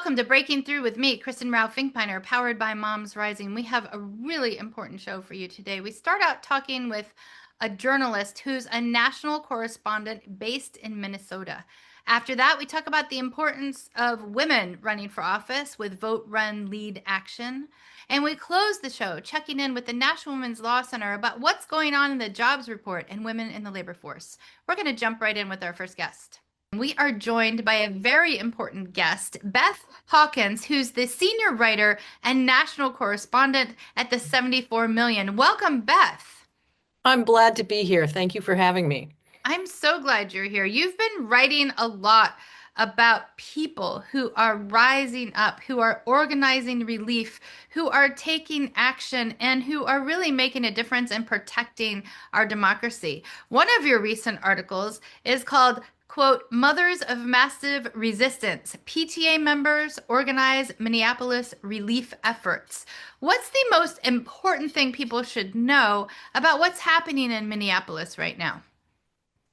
welcome to Breaking Through with me, Kristen Rao Finkbeiner, powered by Moms Rising. We have a really important show for you today. We start out talking with a journalist who's a national correspondent based in Minnesota. After that, we talk about the importance of women running for office with Vote, Run, Lead Action. And we close the show checking in with the National Women's Law Center about what's going on in the jobs report and women in the labor force. We're going to jump right in with our first guest. We are joined by a very important guest, Beth Hawkins, who's the senior writer and national correspondent at the 74 Million. Welcome, Beth. I'm glad to be here. Thank you for having me. I'm so glad you're here. You've been writing a lot about people who are rising up, who are organizing relief, who are taking action, and who are really making a difference in protecting our democracy. One of your recent articles is called quote, Mothers of Massive Resistance. PTA members organize Minneapolis relief efforts. What's the most important thing people should know about what's happening in Minneapolis right now?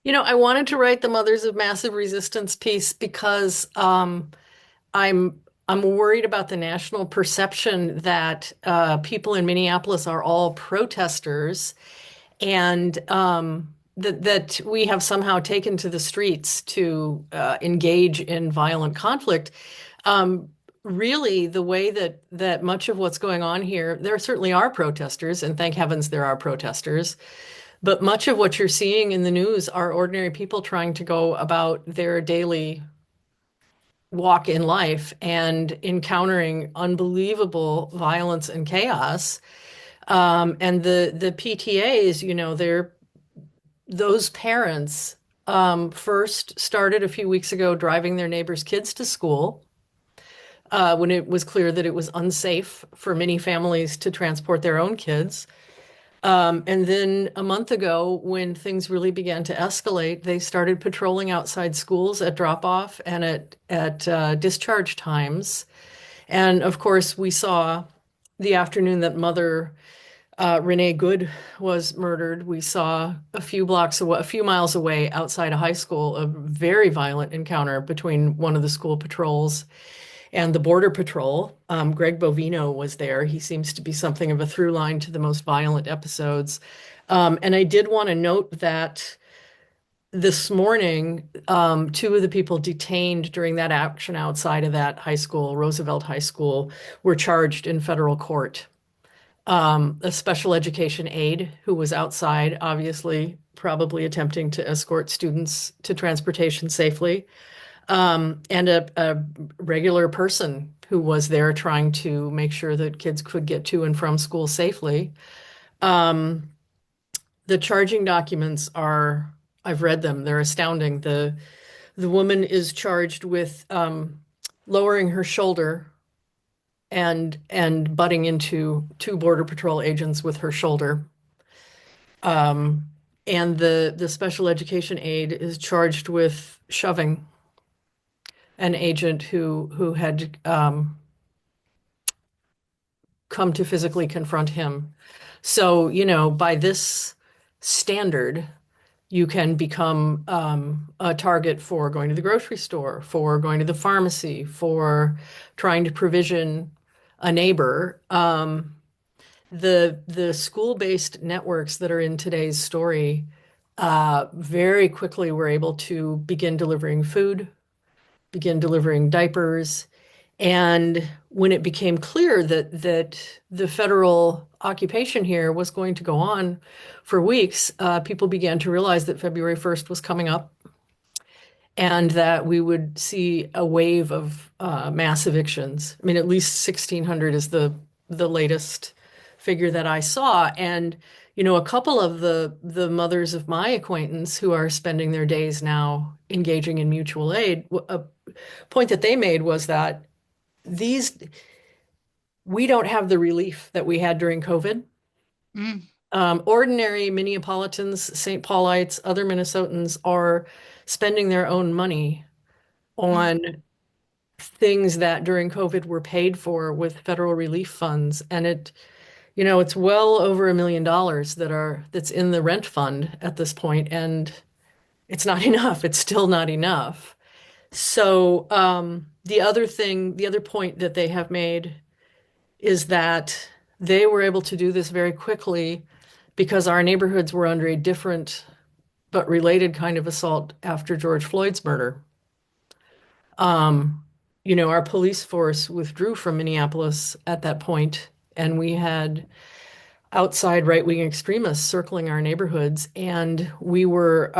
I wanted to write the Mothers of Massive Resistance piece because I'm I'm worried about the national perception that people in Minneapolis are all protesters and that we have somehow taken to the streets to engage in violent conflict. Really, the way that much of what's going on here, there certainly are protesters, and thank heavens there are protesters. But much of what you're seeing in the news are ordinary people trying to go about their daily walk in life and encountering unbelievable violence and chaos. And the PTAs, they're those parents first started a few weeks ago driving their neighbors' kids to school when it was clear that it was unsafe for many families to transport their own kids. And then a month ago, when things really began to escalate, they started patrolling outside schools at drop-off and at discharge times. And of course, we saw the afternoon that Mother Renee Good was murdered. We saw a few miles away outside a high school, a very violent encounter between one of the school patrols and the Border Patrol. Greg Bovino was there. He seems to be something of a through line to the most violent episodes. And I did want to note that this morning, two of the people detained during that action outside of that high school, Roosevelt High School, were charged in federal court. A special education aide who was outside, obviously, probably attempting to escort students to transportation safely, and a regular person who was there trying to make sure that kids could get to and from school safely. The charging documents are, I've read them, they're astounding. The woman is charged with lowering her shoulder and butting into two Border Patrol agents with her shoulder. And the special education aide is charged with shoving an agent who had come to physically confront him. So, by this standard, you can become a target for going to the grocery store, for going to the pharmacy, for trying to provision a neighbor. The school-based networks that are in today's story very quickly were able to begin delivering food, begin delivering diapers. And when it became clear that the federal occupation here was going to go on for weeks, people began to realize that February 1st was coming up and that we would see a wave of mass evictions. I mean, at least 1,600 is the latest figure that I saw. And a couple of the mothers of my acquaintance who are spending their days now engaging in mutual aid, a point that they made was that we don't have the relief that we had during COVID. Mm. Ordinary Minneapolitans, St. Paulites, other Minnesotans are spending their own money on things that during COVID were paid for with federal relief funds. And it's well over $1 million that's in the rent fund at this point, and it's not enough. It's still not enough. So, the other point that they have made is that they were able to do this very quickly because our neighborhoods were under a different but related kind of assault after George Floyd's murder. Um, our police force withdrew from Minneapolis at that point, and we had outside right-wing extremists circling our neighborhoods, and we were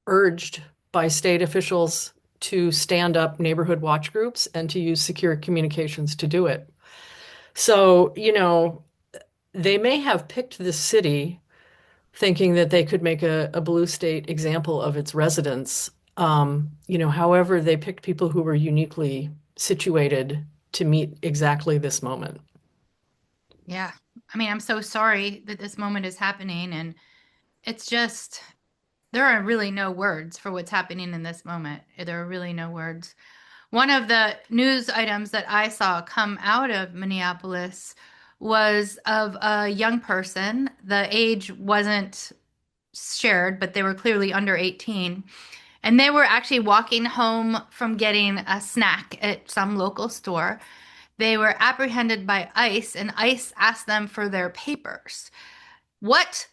urged by state officials to stand up neighborhood watch groups and to use secure communications to do it. So, they may have picked this city thinking that they could make a blue state example of its residents. However, they picked people who were uniquely situated to meet exactly this moment. Yeah. I mean, I'm so sorry that this moment is happening. And it's just, there are really no words for what's happening in this moment. There are really no words. One of the news items that I saw come out of Minneapolis was of a young person. The age wasn't shared, but they were clearly under 18. And they were actually walking home from getting a snack at some local store. They were apprehended by ICE, and ICE asked them for their papers. What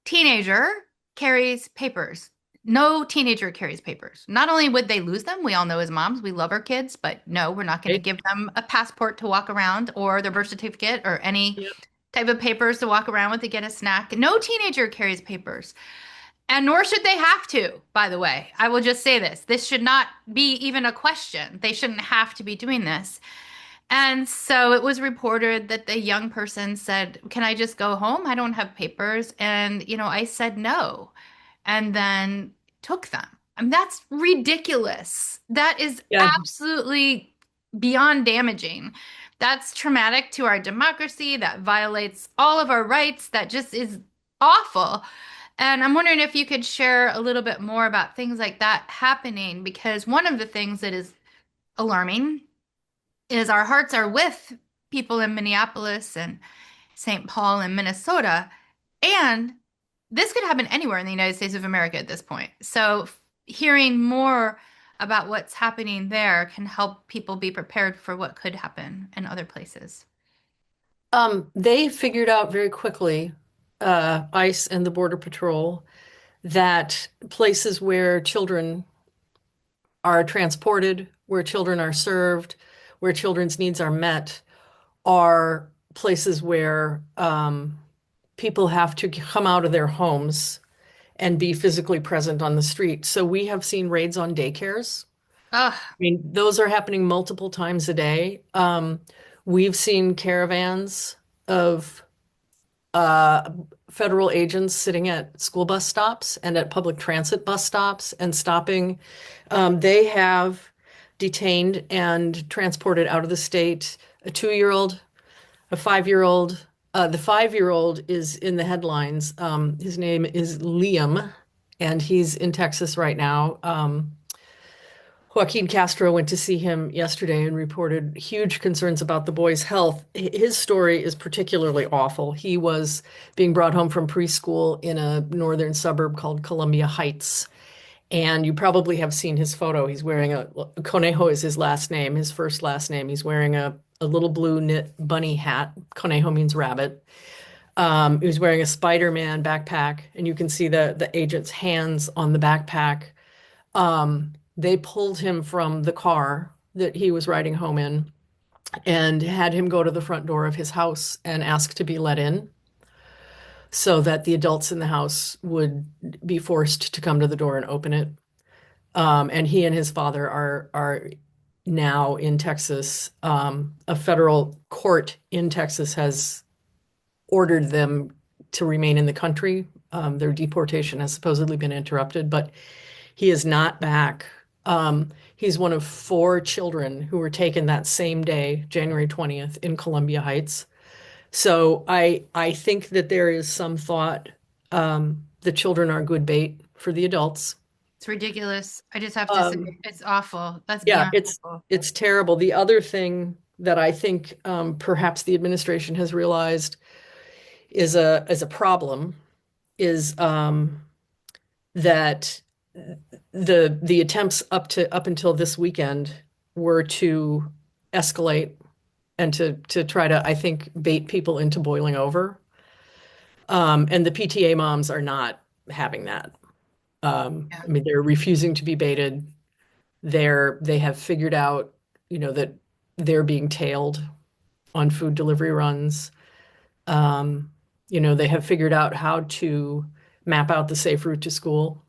teenager carries papers? No teenager carries papers. Not only would they lose them, we all know as moms, we love our kids, but no, we're not going to Okay? give them a passport to walk around or their birth certificate or any Yep. type of papers to walk around with to get a snack. No teenager carries papers. And nor should they have to, by the way. I will just say this. This should not be even a question. They shouldn't have to be doing this. And so it was reported that the young person said, "Can I just go home? I don't have papers." And, I said no, and then took them. I mean, that's ridiculous. That is Yeah. absolutely beyond damaging. That's traumatic to our democracy. That violates all of our rights. That just is awful. And I'm wondering if you could share a little bit more about things like that happening, because one of the things that is alarming is our hearts are with people in Minneapolis and St. Paul and Minnesota. And this could happen anywhere in the United States of America at this point. So hearing more about what's happening there can help people be prepared for what could happen in other places. They figured out very quickly, ICE and the Border Patrol, that places where children are transported, where children are served, where children's needs are met, are places where people have to come out of their homes and be physically present on the street. So we have seen raids on daycares. Ugh, I mean, those are happening multiple times a day. We've seen caravans of uh, federal agents sitting at school bus stops and at public transit bus stops and stopping. They have detained and transported out of the state a 2-year-old, a 5-year-old. The 5-year-old is in the headlines. His name is Liam, and he's in Texas right now. Joaquin Castro went to see him yesterday and reported huge concerns about the boy's health. His story is particularly awful. He was being brought home from preschool in a northern suburb called Columbia Heights. And you probably have seen his photo. He's wearing Conejo is his last name, his first last name. He's wearing a little blue knit bunny hat. Conejo means rabbit. He was wearing a Spider-Man backpack, and you can see the agent's hands on the backpack. They pulled him from the car that he was riding home in and had him go to the front door of his house and ask to be let in so that the adults in the house would be forced to come to the door and open it. And he and his father are now in Texas. A federal court in Texas has ordered them to remain in the country. Their deportation has supposedly been interrupted, but he is not back. He's one of 4 children who were taken that same day, January 20th, in Columbia Heights. So I think that there is some thought the children are good bait for the adults. it's ridiculous. I just have to say, Um, it's awful. That's yeah, beyond awful. it's terrible. The other thing that I think perhaps the administration has realized is a problem is that the attempts up until this weekend were to escalate and to try to, I think, bait people into boiling over. And the PTA moms are not having that. I mean, they're refusing to be baited. They have figured out, that they're being tailed on food delivery runs. Um, they have figured out how to map out the safe route to school.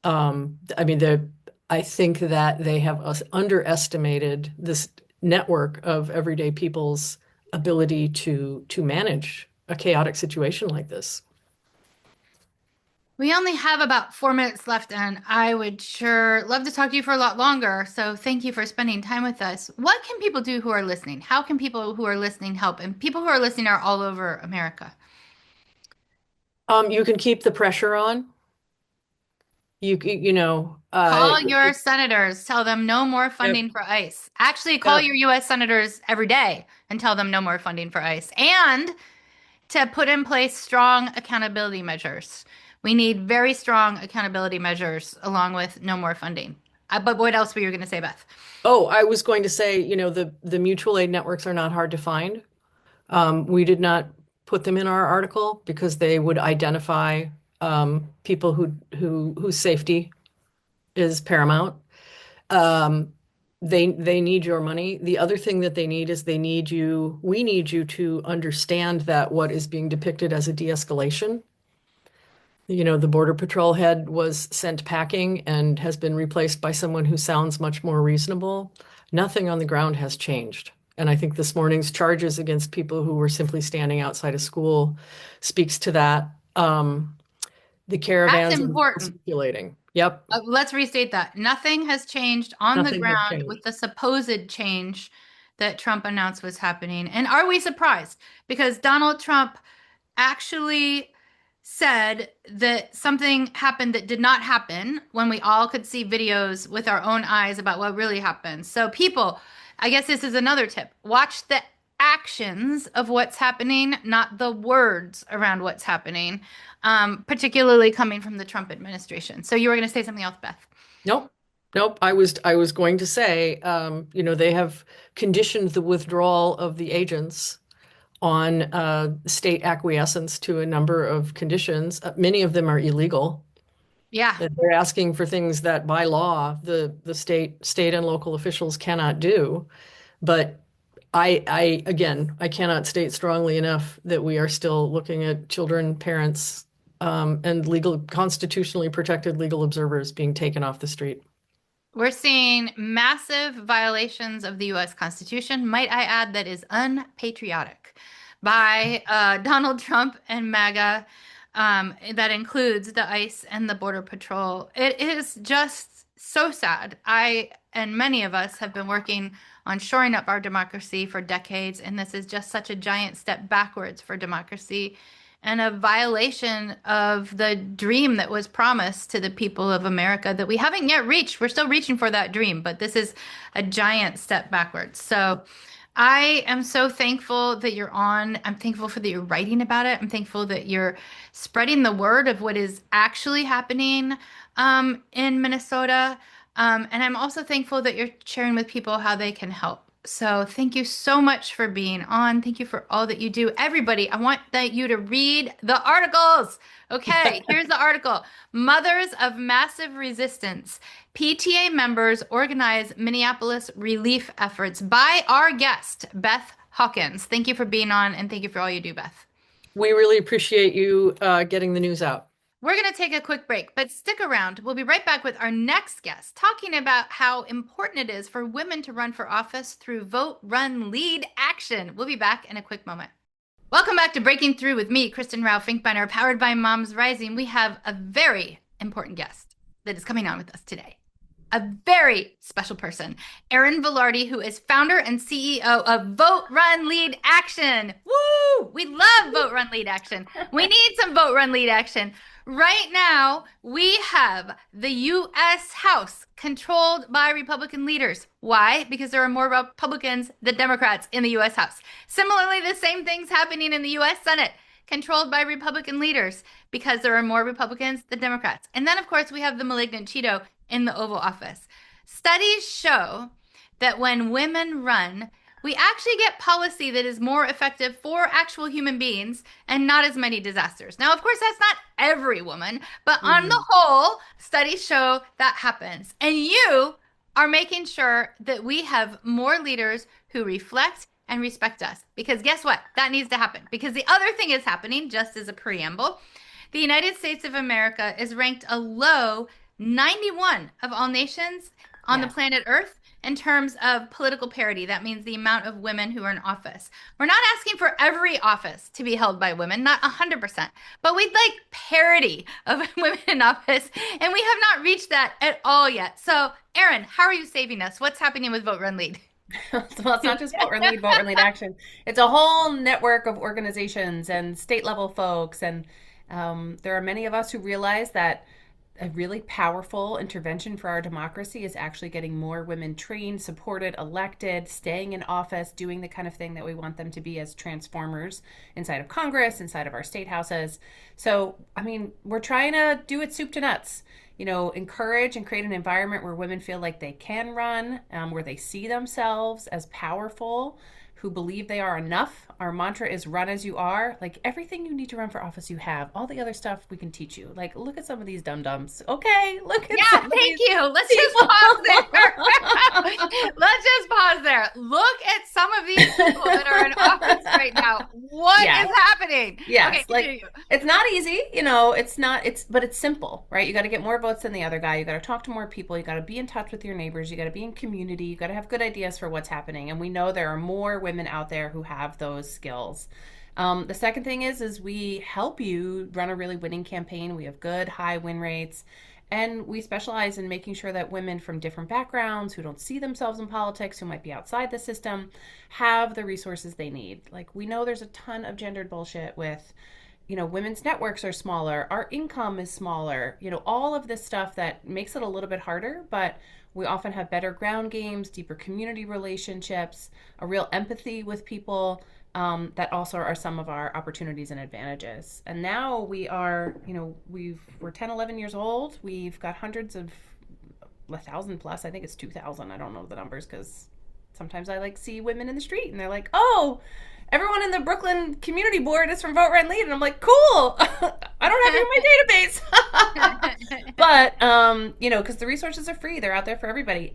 I mean, I think that they have underestimated this network of everyday people's ability to manage a chaotic situation like this. We only have about 4 minutes left, and I would sure love to talk to you for a lot longer. So thank you for spending time with us. What can people do who are listening? How can people who are listening help? And people who are listening are all over America. You can keep the pressure on. You know, Call your senators, tell them no more yep, funding for ICE. Actually, call yep. your US senators every day and tell them no more funding for ICE. And to put in place strong accountability measures. We need very strong accountability measures along with no more funding. But what else were you going to say, Beth? Oh, I was going to say, the mutual aid networks are not hard to find. We did not put them in our article because they would identify people whose safety is paramount. Um, they need your money. The other thing that they need is we need you to understand that what is being depicted as a de-escalation. The Border Patrol head was sent packing and has been replaced by someone who sounds much more reasonable. Nothing on the ground has changed. And I think this morning's charges against people who were simply standing outside of school speaks to that. The That's caravans are important. circulating. Yep, Let's restate that. Nothing has changed on the nothing has ground with changed. the supposed change that Trump announced was happening. And are we surprised? Because Donald Trump actually said that something happened that did not happen when we all could see videos with our own eyes about what really happened. So, people, I guess this is another tip. Watch the actions of what's happening, not the words around what's happening, particularly coming from the Trump administration. So, you were going to say something else, Beth. Nope. Nope. I was going to say, they have conditioned the withdrawal of the agents on state acquiescence to a number of conditions. Many of them are illegal. Yeah, They're asking for things that by law the state and local officials cannot do. But I cannot state strongly enough that we are still looking at children, parents, and constitutionally protected legal observers being taken off the street. we're seeing massive violations of the US Constitution. Might I add, that is unpatriotic by Donald Trump and MAGA. That includes the ICE and the Border Patrol. It is just so sad. I and many of us have been working on shoring up our democracy for decades, and this is just such a giant step backwards for democracy and a violation of the dream that was promised to the people of America that we haven't yet reached. We're still reaching for that dream, but this is a giant step backwards. So I am so thankful that you're on. I'm thankful for that you're writing about it. I'm thankful that you're spreading the word of what is actually happening in Minnesota. And I'm also thankful that you're sharing with people how they can help. So thank you so much for being on. Thank you for all that you do. Everybody, I want you to read the articles. Okay, here's the article. Mothers of Massive Resistance. PTA members organize Minneapolis relief efforts by our guest, Beth Hawkins. Thank you for being on and thank you for all you do, Beth. We really appreciate you getting the news out. We're going to take a quick break, but stick around. We'll be right back with our next guest talking about how important it is for women to run for office through vote, run, lead action. We'll be back in a quick moment. Welcome back to Breaking Through with me, Kristen Rao Finkbeiner, powered by Moms Rising. We have a very important guest that is coming on with us today. A very special person, Erin Vilardi, who is founder and CEO of Vote, Run, Lead Action. Woo! We love Vote, Run, Lead Action. We need some Vote, Run, Lead Action. Right now, we have the U.S. House controlled by Republican leaders. Why? Because there are more Republicans than Democrats in the U.S. House. Similarly, the same thing's happening in the U.S. Senate. controlled by Republican leaders because there are more Republicans than Democrats. And then, of course, we have the malignant Cheeto in the Oval Office. Studies show that when women run, we actually get policy that is more effective for actual human beings and not as many disasters. Now, of course, that's not every woman, but on the Mhm. whole, studies show that happens. And you are making sure that we have more leaders who reflect and respect us. Because guess what? That needs to happen. Because the other thing is happening, just as a preamble. The United States of America is ranked a low 91 of all nations on the Yes. planet Earth in terms of political parity. That means the amount of women who are in office. We're not asking for every office to be held by women, not 100%, but we'd like parity of women in office, and we have not reached that at all yet. So, Erin, how are you saving us? What's happening with Vote Run Lead? Well, it's not just vote, run, lead action. It's a whole network of organizations and state level folks. And there are many of us who realize that a really powerful intervention for our democracy is actually getting more women trained, supported, elected, staying in office, doing the kind of thing that we want them to be as transformers inside of Congress, inside of our state houses. So, I mean, we're trying to do it soup to nuts. Encourage and create an environment where women feel like they can run, where they see themselves as powerful, who believe they are enough. Our mantra is run as you are. Like everything you need to run for office, you have. All the other stuff we can teach you. Like, look at some of these dum-dums. Okay, look at Yeah, some of thank these you. Let's just people. pause there. Let's just pause there. Look at some of these people that are in office right now. What Yes. is happening? Yes, Okay, like continue. it's not easy, but it's simple, right? You got to get more votes than the other guy. You got to talk to more people. You got to be in touch with your neighbors. You got to be in community. You got to have good ideas for what's happening. And we know there are more women out there who have those skills. The second thing is we help you run a really winning campaign. We have good high win rates. And we specialize in making sure that women from different backgrounds who don't see themselves in politics, who might be outside the system, have the resources they need. Like, we know there's a ton of gendered bullshit with, women's networks are smaller, our income is smaller, all of this stuff that makes it a little bit harder, but we often have better ground games, deeper community relationships, a real empathy with people. That also are some of our opportunities and advantages. And now we are, we're 10, 11 years old. We've got hundreds of 1,000 plus. I think it's 2,000. I don't know the numbers because sometimes I see women in the street and they're like, oh, everyone in the Brooklyn community board is from Vote Rent Lead. And I'm like, cool. I don't have you in my database. But, because the resources are free. They're out there for everybody.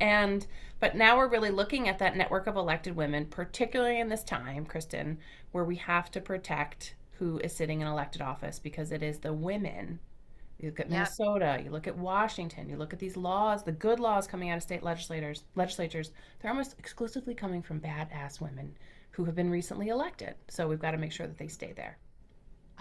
But now we're really looking at that network of elected women, particularly in this time, Kristen, where we have to protect who is sitting in elected office because it is the women. You look at Yep. Minnesota, you look at Washington, you look at these laws, the good laws coming out of state legislatures, they're almost exclusively coming from badass women who have been recently elected. So we've got to make sure that they stay there.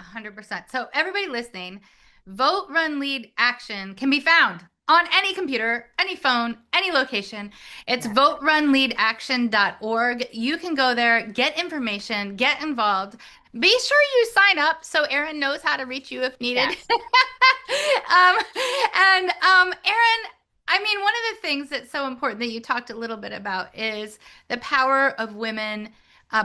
100%. So, everybody listening, Vote Run Lead Action can be found on any computer, any phone, any location. It's Yeah. voterunleadaction.org. You can go there, get information, get involved. Be sure you sign up so Erin knows how to reach you if needed. Yes. Erin, I mean, one of the things that's so important that you talked a little bit about is the power of women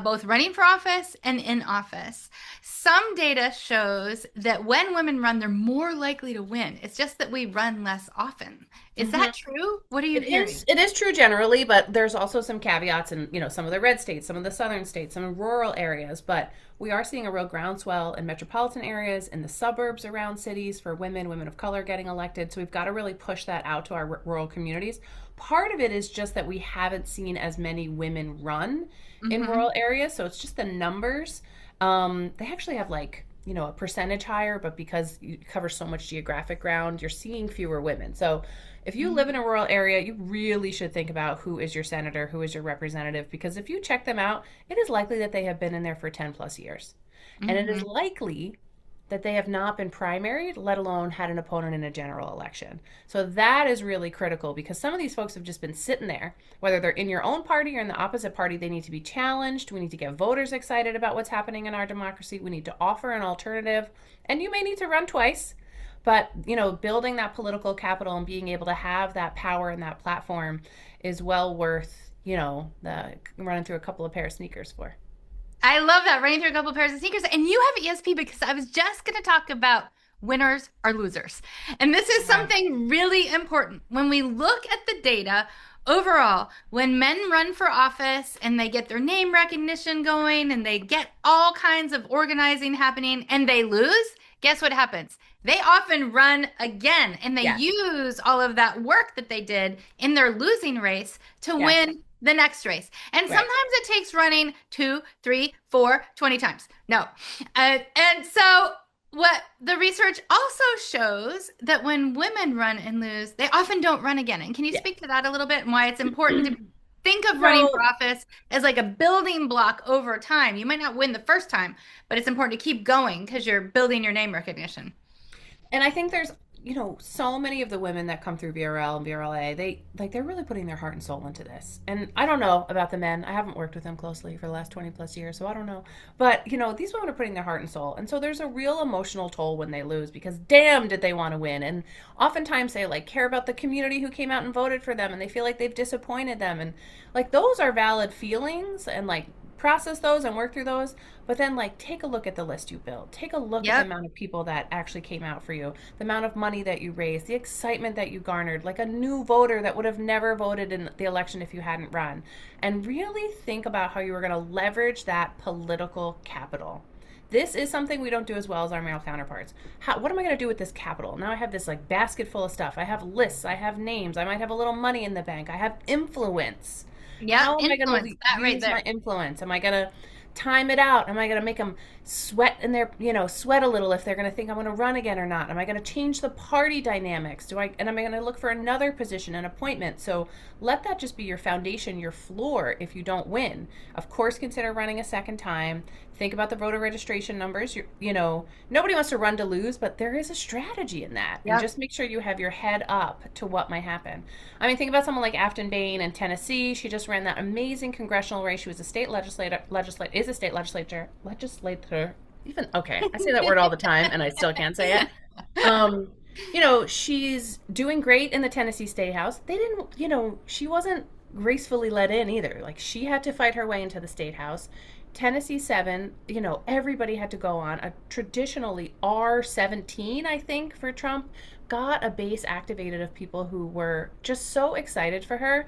both running for office and in office. Some data shows that when women run, they're more likely to win. It's just that we run less often. Is that true? What are you hearing? It is true generally, but there's also some caveats in, some of the red states, some of the southern states, some rural areas. But we are seeing a real groundswell in metropolitan areas, in the suburbs around cities for women of color getting elected. So we've got to really push that out to our rural communities. Part of it is just that we haven't seen as many women run in rural areas. So it's just the numbers. They actually have a percentage higher, but because you cover so much geographic ground, you're seeing fewer women. So if you live in a rural area, you really should think about who is your senator, who is your representative, because if you check them out, it is likely that they have been in there for 10 plus years. And it is likely that they have not been primaried, let alone had an opponent in a general election. So that is really critical because some of these folks have just been sitting there, whether they're in your own party or in the opposite party. They need to be challenged. We need to get voters excited about what's happening in our democracy. We need to offer an alternative. And you may need to run twice, but building that political capital and being able to have that power and that platform is well worth, running through a couple of pair of sneakers for. I love that, running through a couple pairs of sneakers. And you have ESP because I was just going to talk about winners are losers. And this is Yeah. something really important. When we look at the data overall, when men run for office and they get their name recognition going and they get all kinds of organizing happening and they lose, guess what happens? They often run again and they Yes. use all of that work that they did in their losing race to Yes. win the next race. And Right. sometimes it takes running 2, 3, 4, 20 times. No. And so what the research also shows that when women run and lose, they often don't run again. And can you Yeah. speak to that a little bit and why it's important to think of running for So office as like a building block over time? You might not win the first time, but it's important to keep going because you're building your name recognition. And I think there's, so many of the women that come through VRL and VRLA, they're really putting their heart and soul into this. And I don't know about the men. I haven't worked with them closely for the last 20 plus years, so I don't know. But, these women are putting their heart and soul. And so there's a real emotional toll when they lose because damn did they want to win. And oftentimes they like care about the community who came out and voted for them and they feel like they've disappointed them. And like those are valid feelings and like process those and work through those, but then like take a look at the list you built, take a look at the Yep. amount of people that actually came out for you, the amount of money that you raised, the excitement that you garnered, like a new voter that would have never voted in the election if you hadn't run, and really think about how you were going to leverage that political capital. This is something we don't do as well as our male counterparts. What am I going to do with this capital? Now I have this like basket full of stuff. I have lists, I have names, I might have a little money in the bank, I have influence. Yep. How am I going Influence. That to right use there. my influence? Am I going to time it out? Am I going to make them sweat in their, sweat a little if they're going to think I'm going to run again or not? Am I going to change the party dynamics? And am I going to look for another position, an appointment? So let that just be your foundation, your floor if you don't win. Of course, consider running a second time. Think about the voter registration numbers. Nobody wants to run to lose, but there is a strategy in that. And Yep. just make sure you have your head up to what might happen. I mean, think about someone like Afton Bain in Tennessee. She just ran that amazing congressional race. She was a state legislator. Even okay, I say that word all the time, and I still can't say it. She's doing great in the Tennessee State House. They didn't, she wasn't gracefully let in either. Like she had to fight her way into the State House. Tennessee 7, everybody had to go on a traditionally R17, I think, for Trump, got a base activated of people who were just so excited for her.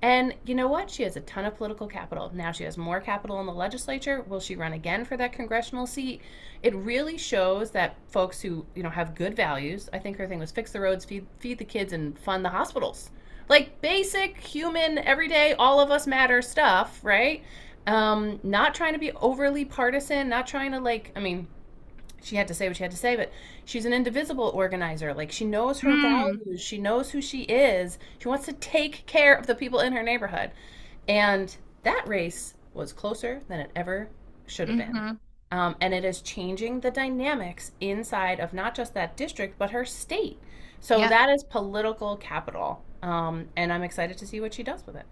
And you know what? She has a ton of political capital. Now she has more capital in the legislature. Will she run again for that congressional seat? It really shows that folks who, have good values, I think her thing was fix the roads, feed the kids, and fund the hospitals. Like basic, human, everyday, all of us matter stuff, right? Not trying to be overly partisan, not trying to she had to say what she had to say, but she's an indivisible organizer. Like she knows her values, she knows who she is. She wants to take care of the people in her neighborhood. And that race was closer than it ever should have been. And it is changing the dynamics inside of not just that district, but her state. So Yep. that is political capital. And I'm excited to see what she does with it.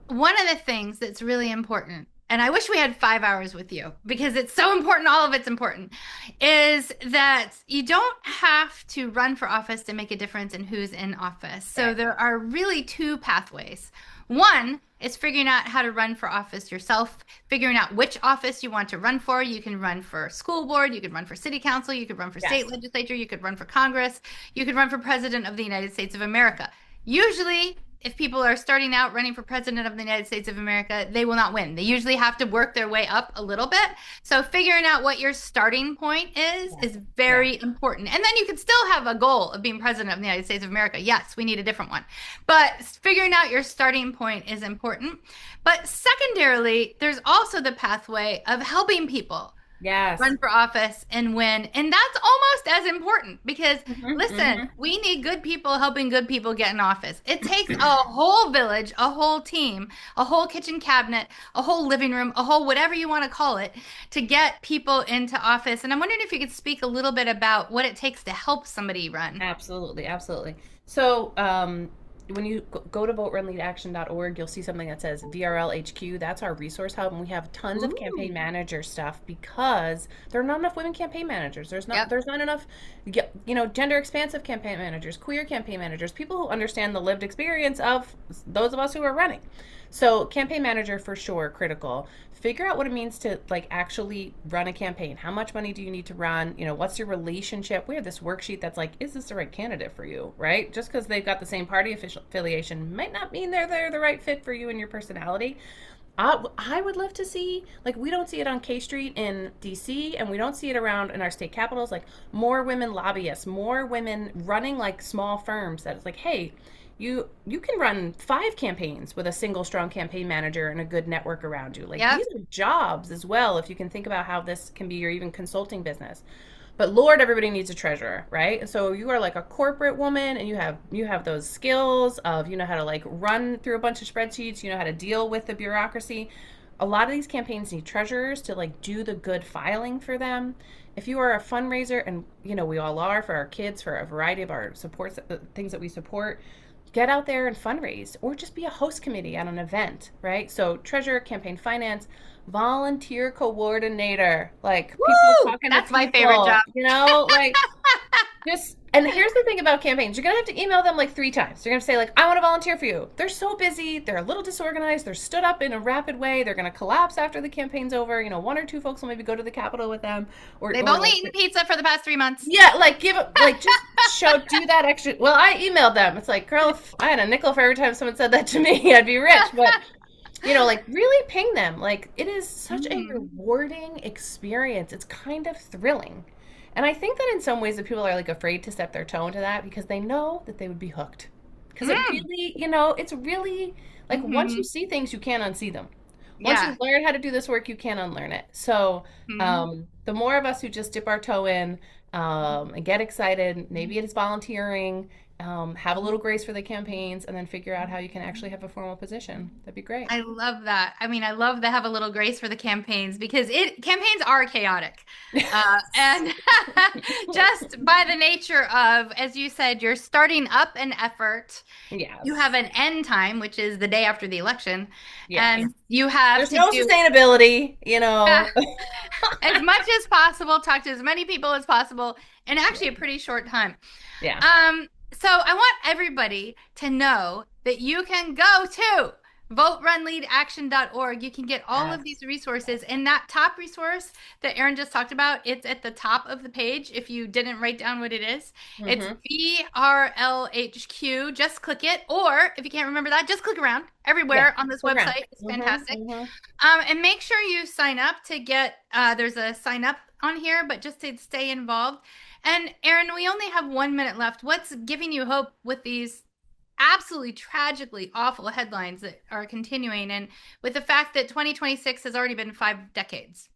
One of the things that's really important, and I wish we had 5 hours with you because it's so important, all of it's important, is that you don't have to run for office to make a difference in who's in office. So Right. there are really two pathways. One is figuring out how to run for office yourself, figuring out which office you want to run for. You can run for school board, you could run for city council, you could run for state Yes. legislature, you could run for Congress, you could run for president of the United States of America. Usually, if people are starting out running for president of the United States of America, they will not win. They usually have to work their way up a little bit. So figuring out what your starting point is very important. And then you could still have a goal of being president of the United States of America. Yes, we need a different one. But figuring out your starting point is important. But secondarily, there's also the pathway of helping people Yes. run for office and win. And that's almost as important because Mhm, listen, mhm. we need good people helping good people get in office. It takes a whole village, a whole team, a whole kitchen cabinet, a whole living room, a whole whatever you want to call it to get people into office. And I'm wondering if you could speak a little bit about what it takes to help somebody run. Absolutely, absolutely. So, when you go to voterunleadaction.org, you'll see something that says VRL HQ. That's our resource hub, and we have tons of campaign Ooh. manager stuff because there are not enough women campaign managers. Yep. There's not enough, gender expansive campaign managers, queer campaign managers, people who understand the lived experience of those of us who are running. So, campaign manager for sure, critical. Figure out what it means to like actually run a campaign. How much money do you need to run? You know, what's your relationship? We have this worksheet that's like, is this the right candidate for you? Right? Just because they've got the same party affiliation might not mean they're the right fit for you and your personality. I would love to see, like, we don't see it on K Street in DC, and we don't see it around in our state capitals, like, more women lobbyists, more women running, like, small firms that it's like, hey, you can run 5 campaigns with a single strong campaign manager and a good network around you. Like, Yep. these are jobs as well, if you can think about how this can be your even consulting business. But Lord, everybody needs a treasurer, right? So you are like a corporate woman, and you have those skills of, you know, how to like run through a bunch of spreadsheets, you know how to deal with the bureaucracy. A lot of these campaigns need treasurers to like do the good filing for them. If you are a fundraiser, and you know we all are for our kids, for a variety of our supports, things that we support, get out there and fundraise, or just be a host committee at an event, right? So treasurer, campaign finance, volunteer coordinator, like people Woo! talking to That's my favorite people, job. you know, like just, and here's the thing about campaigns. You're going to have to email them like 3 times. You're going to say, like, I want to volunteer for you. They're so busy. They're a little disorganized. They're stood up in a rapid way. They're going to collapse after the campaign's over. You know, 1 or 2 folks will maybe go to the Capitol with them, They've or only like, eaten pizza for the past 3 months. yeah, like give it, like just do that extra. Well, I emailed them. It's like, girl, if I had a nickel for every time someone said that to me, I'd be rich. But you know, like really ping them. Like it is such a Mhm. rewarding experience. It's kind of thrilling. And I think that in some ways the people are like afraid to step their toe into that because they know that they would be hooked. Because it Mm. really, you know, it's really like once you Mhm. see things, you can't unsee them. Once Yeah. you learn how to do this work, you can't unlearn it. So, Mhm. the more of us who just dip our toe in and get excited, maybe it is volunteering, have a little grace for the campaigns, and then figure out how you can actually have a formal position. That'd be great. I love that. I mean, I love to have a little grace for the campaigns because it campaigns are chaotic. And just by the nature of, as you said, you're starting up an effort. You have Yes. an end time, which is the day after the election, Yes. and you have There's to no do sustainability, you know. as much as possible, talk to as many people as possible in actually a pretty short time. Yeah. So I want everybody to know that you can go to voterunleadaction.org. You can get all of Yes. these resources. And that top resource that Erin just talked about, it's at the top of the page if you didn't write down what it is. It's Mm-hmm. VRLHQ. Just click it. Or if you can't remember that, just click around Yeah. everywhere on this Look around. website. It's Mm-hmm. fantastic. Mm-hmm. And make sure you sign up to get, there's a sign up on here, but just to stay involved. And Erin, we only have 1 minute left. What's giving you hope with these absolutely tragically awful headlines that are continuing, and with the fact that 2026 has already been 5 decades?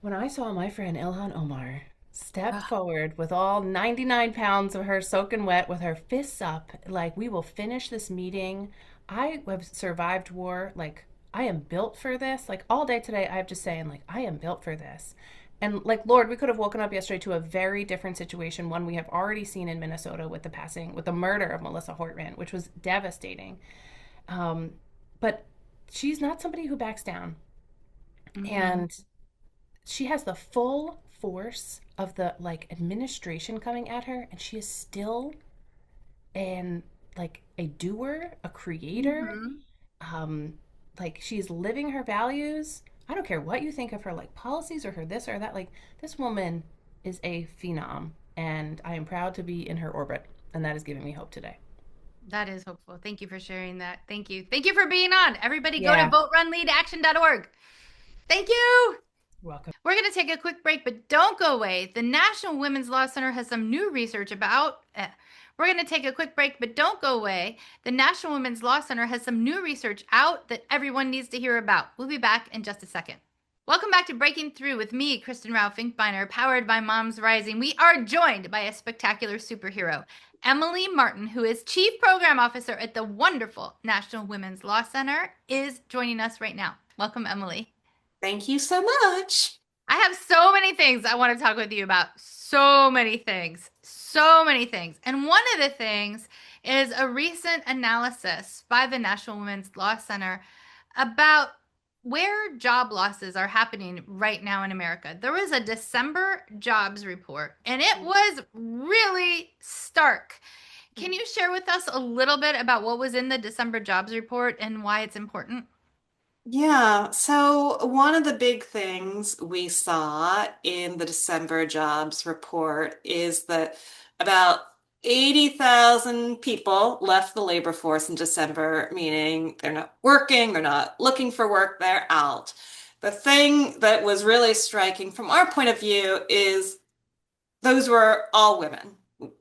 When I saw my friend Ilhan Omar step Ugh. forward with all 99 pounds of her soaking wet with her fists up, like, we will finish this meeting. I have survived war. Like, I am built for this. Like, all day today, I have just saying, like, I am built for this. And, like, Lord, we could have woken up yesterday to a very different situation, one we have already seen in Minnesota with the passing, with the murder of Melissa Hortman, which was devastating. Um, but she's not somebody who backs down. Mhm. And she has the full force of the like administration coming at her, and she is still an like a doer, a creator. Mhm. um like she's living her values. I don't care what you think of her like policies or her this or that. Like, this woman is a phenom, and I am proud to be in her orbit, and that is giving me hope today. That is hopeful. Thank you for sharing that. Thank you. Thank you for being on. Everybody go to Yeah. voterunleadaction.org. Thank you. Welcome. We're going to take a quick break, but don't go away. The National Women's Law Center has some new research about. We're going to take a quick break, but don't go away. The National Women's Law Center has some new research out that everyone needs to hear about. We'll be back in just a second. Welcome back to Breaking Through with me, Kristen Rao Finkbeiner, powered by Moms Rising. We are joined by a spectacular superhero, Emily Martin, who is Chief Program Officer at the wonderful National Women's Law Center, is joining us right now. Welcome, Emily. Thank you so much. I have so many things I want to talk with you about. So many things. So many things. And one of the things is a recent analysis by the National Women's Law Center about where job losses are happening right now in America. There was a December jobs report, and it was really stark. Can you share with us a little bit about what was in the December jobs report and why it's important? Yeah, so one of the big things we saw in the December jobs report is that about 80,000 people left the labor force in December, meaning they're not working, they're not looking for work, they're out. The thing that was really striking from our point of view is those were all women.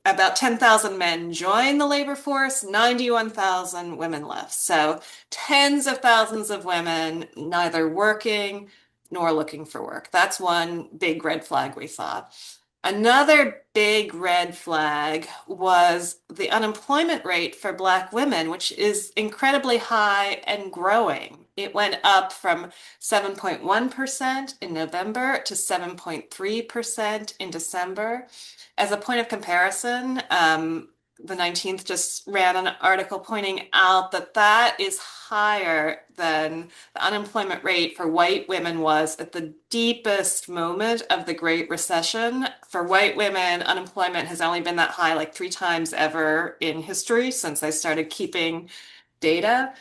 About 10,000 men joined the labor force, 91,000 women left. So tens of thousands of women neither working nor looking for work. That's one big red flag we saw. Another big red flag was the unemployment rate for Black women, which is incredibly high and growing. It went up from 7.1% in November to 7.3% in December. As a point of comparison, the 19th just ran an article pointing out that that is higher than the unemployment rate for white women was at the deepest moment of the Great Recession. For white women, unemployment has only been that high like three times ever in history since I started keeping data.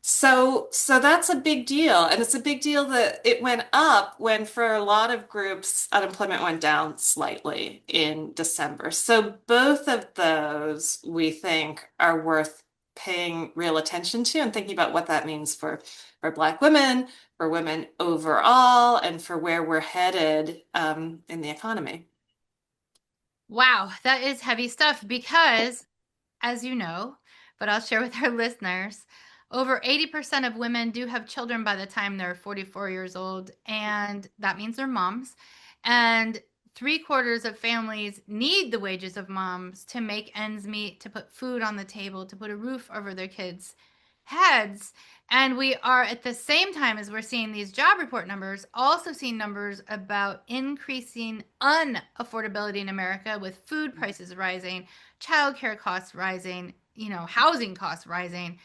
So that's a big deal. And it's a big deal that it went up when for a lot of groups, unemployment went down slightly in December. So both of those we think are worth paying real attention to and thinking about what that means for Black women, for women overall, and for where we're headed in the economy. Wow, that is heavy stuff because, as you know, but I'll share with our listeners, over 80% of women do have children by the time they're 44 years old, and that means they're moms. And three-quarters of families need the wages of moms to make ends meet, to put food on the table, to put a roof over their kids' heads. And we are at the same time as we're seeing these job report numbers, also seeing numbers about increasing unaffordability in America with food prices rising, childcare costs rising, housing costs rising.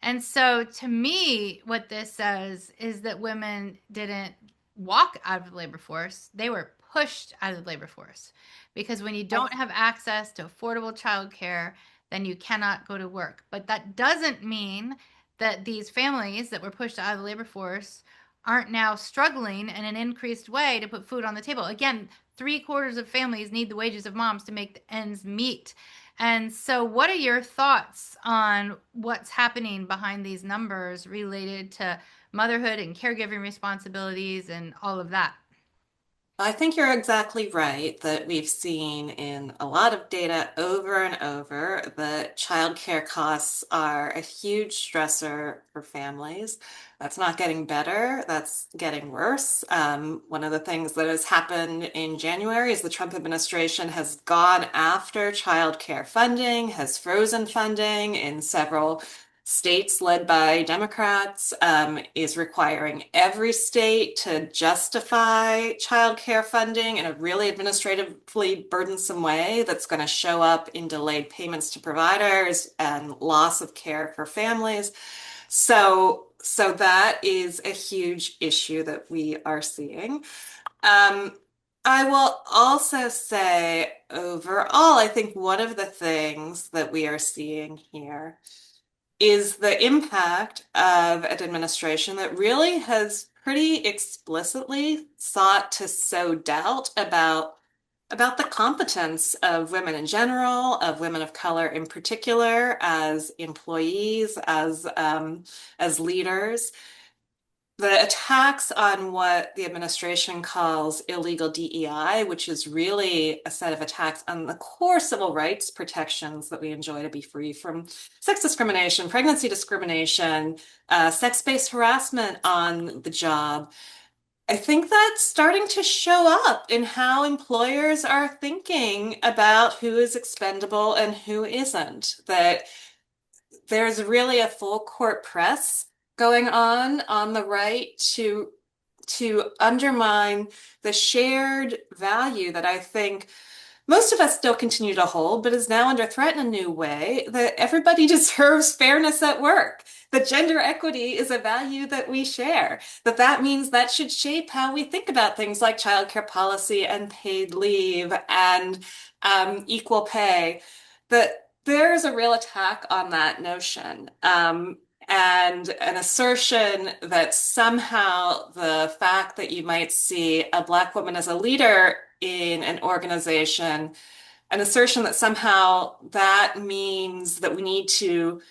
And so to me, what this says is that women didn't walk out of the labor force, they were pushed out of the labor force. Because when you don't have access to affordable childcare, then you cannot go to work. But that doesn't mean that these families that were pushed out of the labor force aren't now struggling in an increased way to put food on the table. Again, three-quarters of families need the wages of moms to make the ends meet. And so, what are your thoughts on what's happening behind these numbers related to motherhood and caregiving responsibilities and all of that? I think you're exactly right that we've seen in a lot of data over and over that childcare costs are a huge stressor for families. That's not getting better, that's getting worse. One of the things that has happened in January is the Trump administration has gone after childcare funding, has frozen funding in several states led by Democrats, is requiring every state to justify childcare funding in a really administratively burdensome way that's going to show up in delayed payments to providers and loss of care for families. So that is a huge issue that we are seeing. I will also say overall, I think one of the things that we are seeing here is the impact of an administration that really has pretty explicitly sought to sow doubt about the competence of women in general, of women of color in particular, as employees, as leaders. The attacks on what the administration calls illegal DEI, which is really a set of attacks on the core civil rights protections that we enjoy to be free from sex discrimination, pregnancy discrimination, sex-based harassment on the job. I think that's starting to show up in how employers are thinking about who is expendable and who isn't. That there's really a full court press going on the right to undermine the shared value that I think most of us still continue to hold, but is now under threat in a new way, that everybody deserves fairness at work, that gender equity is a value that we share, that means that should shape how we think about things like childcare policy and paid leave and equal pay, that there's a real attack on that notion. And an assertion that somehow the fact that you might see a Black woman as a leader in an organization, an assertion that somehow that means that we need to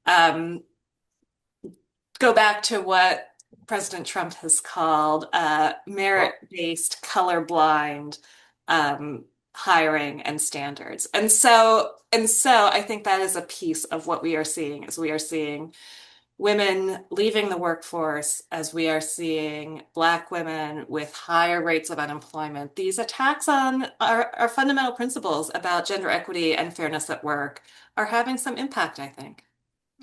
um, go back to what President Trump has called merit-based, colorblind um, hiring and standards. And so I think that is a piece of what we are seeing, as we are seeing women leaving the workforce, as we are seeing Black women with higher rates of unemployment. These attacks on our fundamental principles about gender equity and fairness at work are having some impact, I think.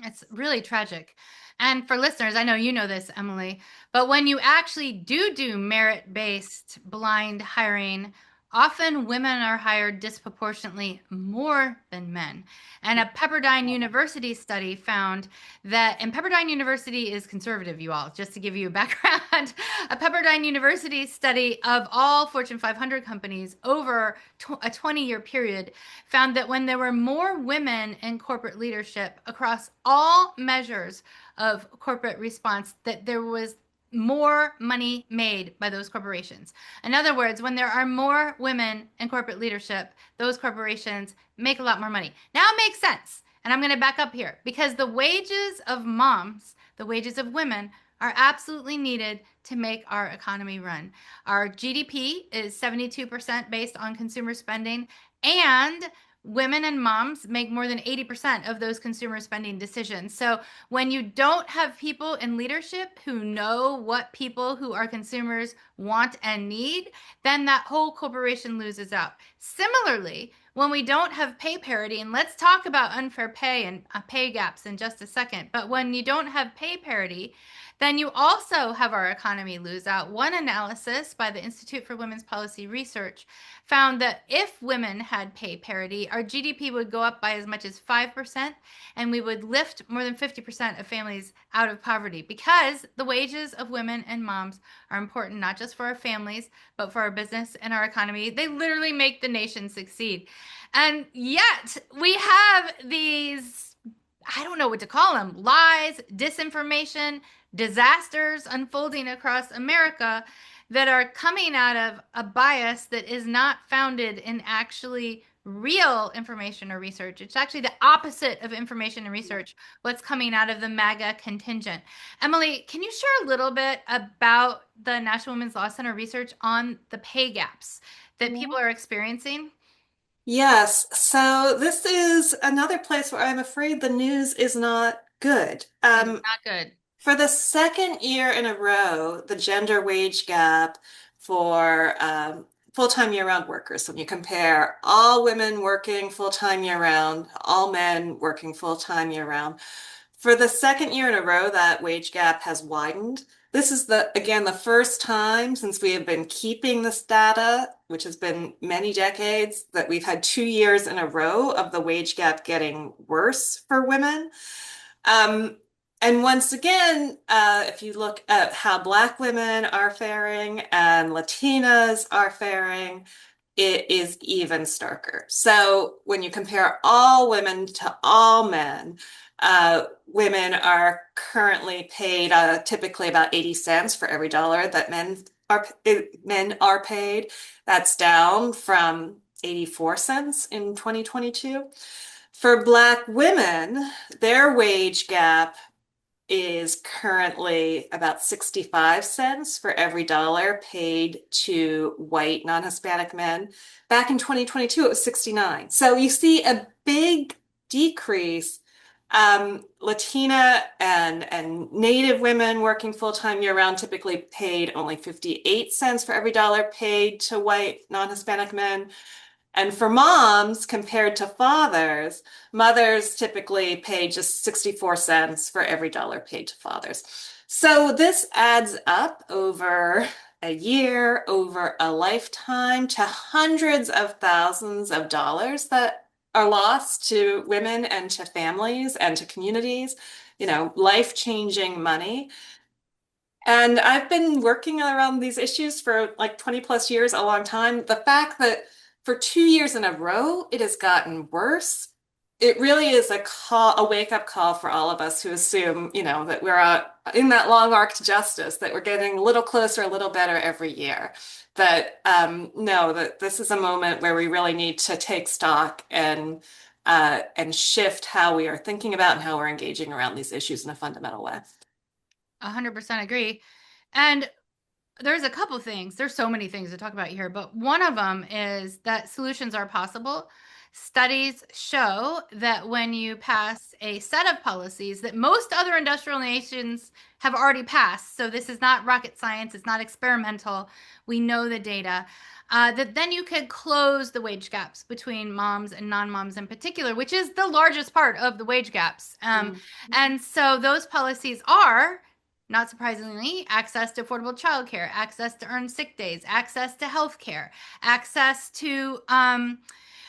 It's really tragic. And for listeners, I know you know this, Emily, but when you actually do merit-based blind hiring, often women are hired disproportionately more than men. And a Pepperdine University study found that, and Pepperdine University is conservative, you all, just to give you a background. A Pepperdine University study of all Fortune 500 companies over a 20-year period found that when there were more women in corporate leadership across all measures of corporate response, that there was more money made by those corporations. In other words, when there are more women in corporate leadership, those corporations make a lot more money. Now it makes sense. And I'm going to back up here because the wages of moms, the wages of women, are absolutely needed to make our economy run. Our GDP is 72% based on consumer spending, and women and moms make more than 80% of those consumer spending decisions. So when you don't have people in leadership who know what people who are consumers want and need, then that whole corporation loses out. Similarly, when we don't have pay parity, and let's talk about unfair pay and pay gaps in just a second, but when you don't have pay parity, then you also have our economy lose out. One analysis by the Institute for Women's Policy Research found that if women had pay parity, our GDP would go up by as much as 5%, and we would lift more than 50% of families out of poverty because the wages of women and moms are important not just for our families, but for our business and our economy. They literally make the nation succeed. And yet we have these, I don't know what to call them, lies, disinformation, disasters unfolding across America that are coming out of a bias that is not founded in actually real information or research. It's actually the opposite of information and research, what's coming out of the MAGA contingent. Emily, can you share a little bit about the National Women's Law Center research on the pay gaps that people are experiencing? Yes, so this is another place where I'm afraid the news is not good. It's not good. For the second year in a row, the gender wage gap for full-time year-round workers, when you compare all women working full-time year-round, all men working full-time year-round, for the second year in a row, that wage gap has widened. This is again, the first time since we have been keeping this data, which has been many decades, that we've had 2 years in a row of the wage gap getting worse for women. Um, and once again, if you look at how Black women are faring and Latinas are faring, it is even starker. So when you compare all women to all men, women are currently paid typically about 80 cents for every dollar that men are paid. That's down from 84 cents in 2022. For Black women, their wage gap is currently about 65 cents for every dollar paid to white non-Hispanic men. Back in 2022, it was 69. So you see a big decrease. Latina and Native women working full-time year-round typically paid only 58 cents for every dollar paid to white non-Hispanic men. And for moms, compared to fathers, mothers typically pay just 64 cents for every dollar paid to fathers. So this adds up over a year, over a lifetime, to hundreds of thousands of dollars that are lost to women and to families and to communities, life-changing money. And I've been working around these issues for like 20 plus years, a long time. The fact that for 2 years in a row, it has gotten worse it really is a call, a wake-up call for all of us who assume, that we're in that long arc to justice, that we're getting a little closer, a little better every year. That no, that this is a moment where we really need to take stock and shift how we are thinking about and how we're engaging around these issues in a fundamental way. 100% agree. And there's a couple things. There's so many things to talk about here, but one of them is that solutions are possible. Studies show that when you pass a set of policies that most other industrial nations have already passed, so this is not rocket science, it's not experimental, we know the data, that then you could close the wage gaps between moms and non-moms in particular, which is the largest part of the wage gaps. And so those policies are, not surprisingly, access to affordable childcare, access to earned sick days, access to health care, access to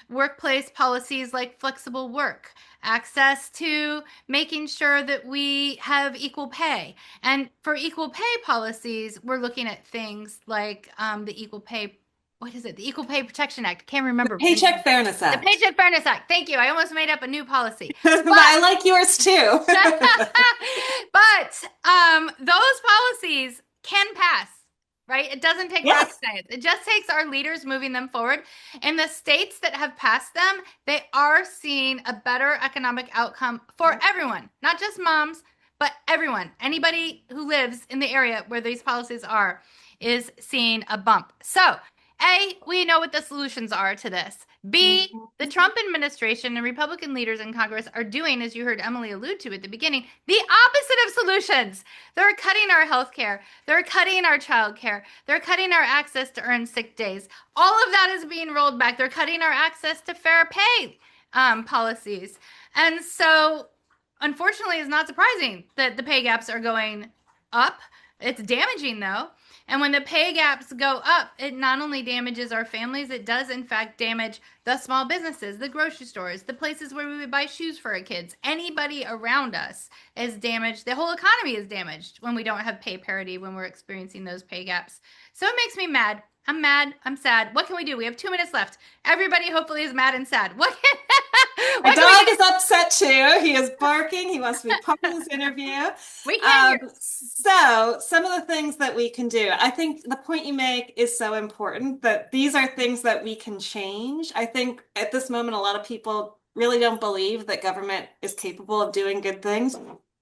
workplace policies like flexible work, access to making sure that we have equal pay. And for equal pay policies, we're looking at things like the Equal Pay, what is it? The Equal Pay Protection Act. I can't remember. Paycheck Fairness The Act. Paycheck Fairness Act. Thank you. I almost made up a new policy. But I like yours too. But those policies can pass, right? It doesn't take rocket science. It just takes our leaders moving them forward. In the states that have passed them, they are seeing a better economic outcome for everyone, not just moms, but everyone. Anybody who lives in the area where these policies are is seeing a bump. So, A, we know what the solutions are to this. B, the Trump administration and Republican leaders in Congress are doing, as you heard Emily allude to at the beginning, the opposite of solutions. They're cutting our health care. They're cutting our child care. They're cutting our access to earned sick days. All of that is being rolled back. They're cutting our access to fair pay policies. And so, unfortunately, it's not surprising that the pay gaps are going up. It's damaging, though. And when the pay gaps go up, it not only damages our families, it does, in fact, damage the small businesses, the grocery stores, the places where we would buy shoes for our kids. Anybody around us is damaged. The whole economy is damaged when we don't have pay parity, when we're experiencing those pay gaps. So it makes me mad. I'm mad. I'm sad. What can we do? We have 2 minutes left. Everybody hopefully is mad and sad. My dog is upset too. He is barking. He wants to be part of this interview. We can't hear. So some of the things that we can do, I think the point you make is so important, that these are things that we can change. I think at this moment, a lot of people really don't believe that government is capable of doing good things.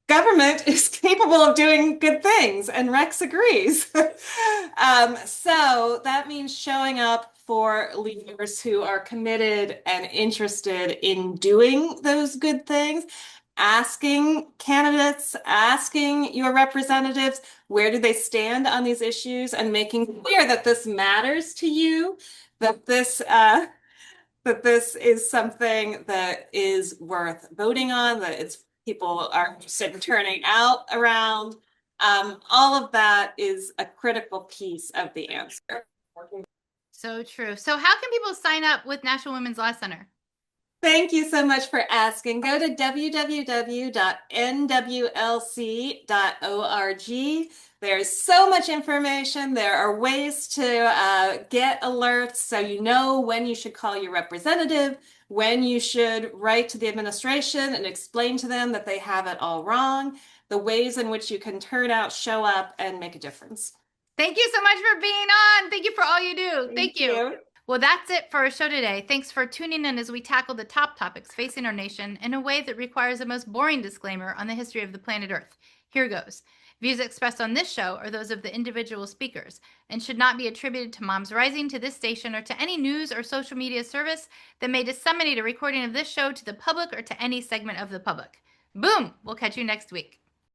Government is capable of doing good things, and Rex agrees. So that means showing up for leaders who are committed and interested in doing those good things, asking candidates, asking your representatives, where do they stand on these issues, and making clear that this matters to you, that this is something that is worth voting on, that it's people are interested in turning out around. All of that is a critical piece of the answer. So true. So how can people sign up with National Women's Law Center? Thank you so much for asking. Go to www.nwlc.org. There's so much information. There are ways to get alerts so you know when you should call your representative, when you should write to the administration and explain to them that they have it all wrong, the ways in which you can turn out, show up, and make a difference. Thank you so much for being on. Thank you for all you do. Thank you. Well, that's it for our show today. Thanks for tuning in as we tackle the top topics facing our nation in a way that requires the most boring disclaimer on the history of the planet Earth. Here goes. Views expressed on this show are those of the individual speakers and should not be attributed to Moms Rising, to this station, or to any news or social media service that may disseminate a recording of this show to the public or to any segment of the public. Boom! We'll catch you next week.